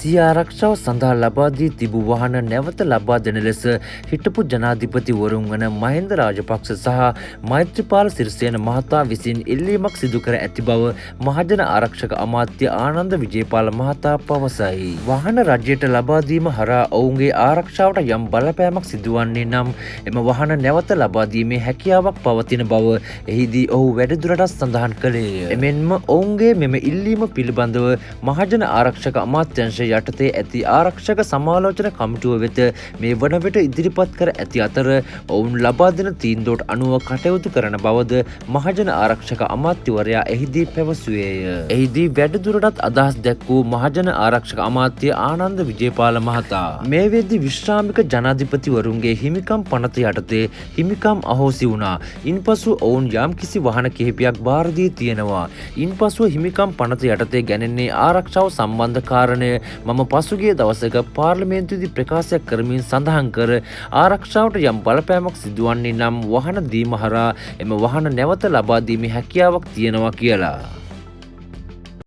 සිය ආරක්ෂාව සඳහා ලබා දී තිබූ වාහන නැවත ලබා දෙන ලෙස හිටපු ජනාධිපතිවරුන් වන මහින්ද රාජපක්ෂ සහ මෛත්‍රීපාල සිරිසේන මහතා විසින් ඉල්ලීමක් සිදු කර ඇති බව මහජන ආරක්ෂක අමාත්‍ය ආනන්ද විජේපාල මහතා පවසයි. වාහන රජයට ලබා දීම හරහා ඔවුන්ගේ ආරක්ෂාවට යම් බලපෑමක් සිදුවන්නේ නම් එම වාහන නැවත ලබා දීමේ හැකියාවක් පවතින බව එහිදී ඔහු වැඩිදුරටත් සඳහන් කළේය. එමෙන්ම ඔවුන්ගේ මෙම ඉල්ලීම පිළිබඳව මහජන ආරක්ෂක අමාත්‍යාංශ යටතේ ඇති ආරක්ෂක සමාලෝචන කමිටුව වෙත මේ වන විට ඉදිරිපත් කර ඇති අතර ඔවුන් ලබා දෙන තීන්දුවට අනුව කටයුතු කරන බවද මහජන ආරක්ෂක අමාත්‍යවරයා එහිදී පැවසුවේය. එහිදී වැඩිදුරටත් අදහස් දැක්වූ මහජන ආරක්ෂක අමාත්‍ය ආනන්ද විජේපාල මහතා මේ වෙද්දී විශ්‍රාමික ජනාධිපතිවරුන්ගේ හිමිකම් පනත යටතේ හිමිකම් අහෝසි වුණා. ඉන්පසු ඔවුන් යම්කිසි වාහන කිහිපයක් භාර දී තියෙනවා. ඉන්පසුව හිමිකම් පනත යටතේ ගැනෙන්නේ ආරක්ෂාව සම්බන්ධ කාරණය මම පසුගිය දවසක පාර්ලිමේන්තුවේදී ප්‍රකාශයක් කරමින් සඳහන් කර ආරක්ෂාවට යම් බලපෑමක් සිදුවන්නේ නම් වාහන දීම හරහා එම වාහන නැවත ලබා දීමේ හැකියාවක් තියෙනවා කියලා.